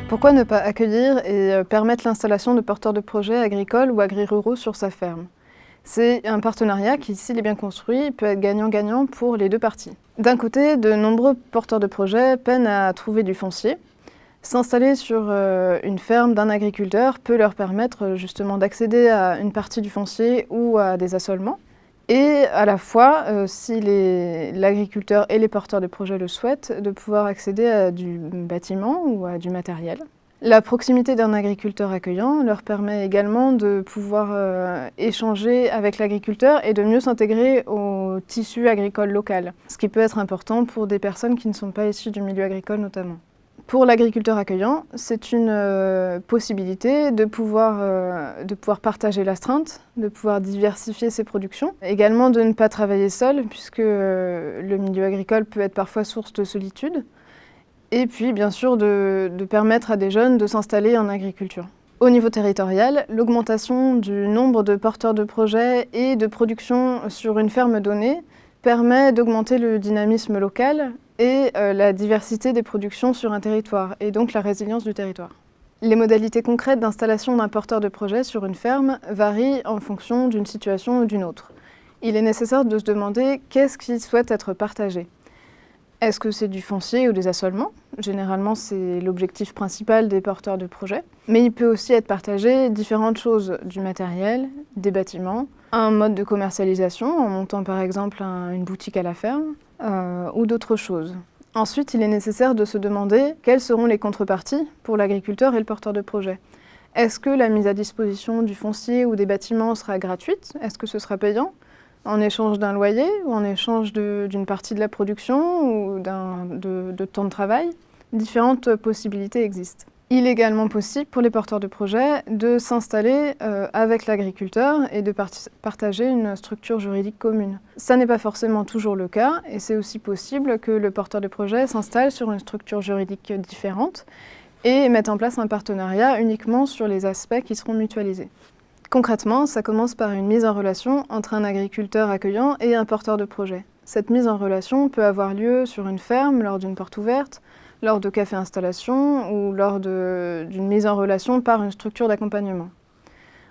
Pourquoi ne pas accueillir et permettre l'installation de porteurs de projets agricoles ou agri-ruraux sur sa ferme? C'est un partenariat qui, s'il est bien construit, peut être gagnant-gagnant pour les deux parties. D'un côté, de nombreux porteurs de projets peinent à trouver du foncier. S'installer sur une ferme d'un agriculteur peut leur permettre justement d'accéder à une partie du foncier ou à des assolements. Et à la fois, si l'agriculteur et les porteurs de projets le souhaitent, de pouvoir accéder à du bâtiment ou à du matériel. La proximité d'un agriculteur accueillant leur permet également de pouvoir échanger avec l'agriculteur et de mieux s'intégrer au tissu agricole local, ce qui peut être important pour des personnes qui ne sont pas issues du milieu agricole notamment. Pour l'agriculteur accueillant, c'est une possibilité de pouvoir partager l'astreinte, de pouvoir diversifier ses productions. Également de ne pas travailler seul, puisque le milieu agricole peut être parfois source de solitude. Et puis, bien sûr, de permettre à des jeunes de s'installer en agriculture. Au niveau territorial, l'augmentation du nombre de porteurs de projets et de production sur une ferme donnée permet d'augmenter le dynamisme local et la diversité des productions sur un territoire, et donc la résilience du territoire. Les modalités concrètes d'installation d'un porteur de projet sur une ferme varient en fonction d'une situation ou d'une autre. Il est nécessaire de se demander qu'est-ce qui souhaite être partagé. Est-ce que c'est du foncier ou des assolements? Généralement, c'est l'objectif principal des porteurs de projets. Mais il peut aussi être partagé différentes choses, du matériel, des bâtiments, un mode de commercialisation, en montant par exemple une boutique à la ferme, ou d'autres choses. Ensuite, il est nécessaire de se demander quelles seront les contreparties pour l'agriculteur et le porteur de projet. Est-ce que la mise à disposition du foncier ou des bâtiments sera gratuite? Est-ce que ce sera payant? En échange d'un loyer ou en échange d'une partie de la production ou de temps de travail? Différentes possibilités existent. Il est également possible pour les porteurs de projets de s'installer avec l'agriculteur et de partager une structure juridique commune. Ça n'est pas forcément toujours le cas et c'est aussi possible que le porteur de projet s'installe sur une structure juridique différente et mette en place un partenariat uniquement sur les aspects qui seront mutualisés. Concrètement, ça commence par une mise en relation entre un agriculteur accueillant et un porteur de projet. Cette mise en relation peut avoir lieu sur une ferme, lors d'une porte ouverte, lors de café-installation ou lors d'une mise en relation par une structure d'accompagnement.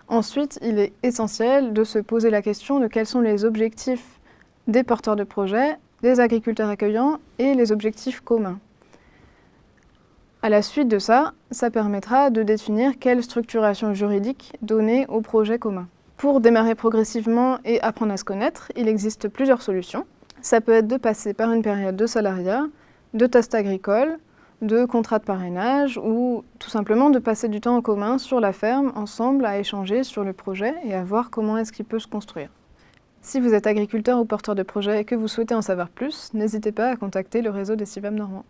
Ensuite, il est essentiel de se poser la question de quels sont les objectifs des porteurs de projet, des agriculteurs accueillants et les objectifs communs. À la suite de ça, ça permettra de définir quelle structuration juridique donner au projet commun. Pour démarrer progressivement et apprendre à se connaître, il existe plusieurs solutions. Ça peut être de passer par une période de salariat, de tests agricoles, de contrats de parrainage ou tout simplement de passer du temps en commun sur la ferme, ensemble, à échanger sur le projet et à voir comment est-ce qu'il peut se construire. Si vous êtes agriculteur ou porteur de projet et que vous souhaitez en savoir plus, n'hésitez pas à contacter le réseau des CIVAM normands.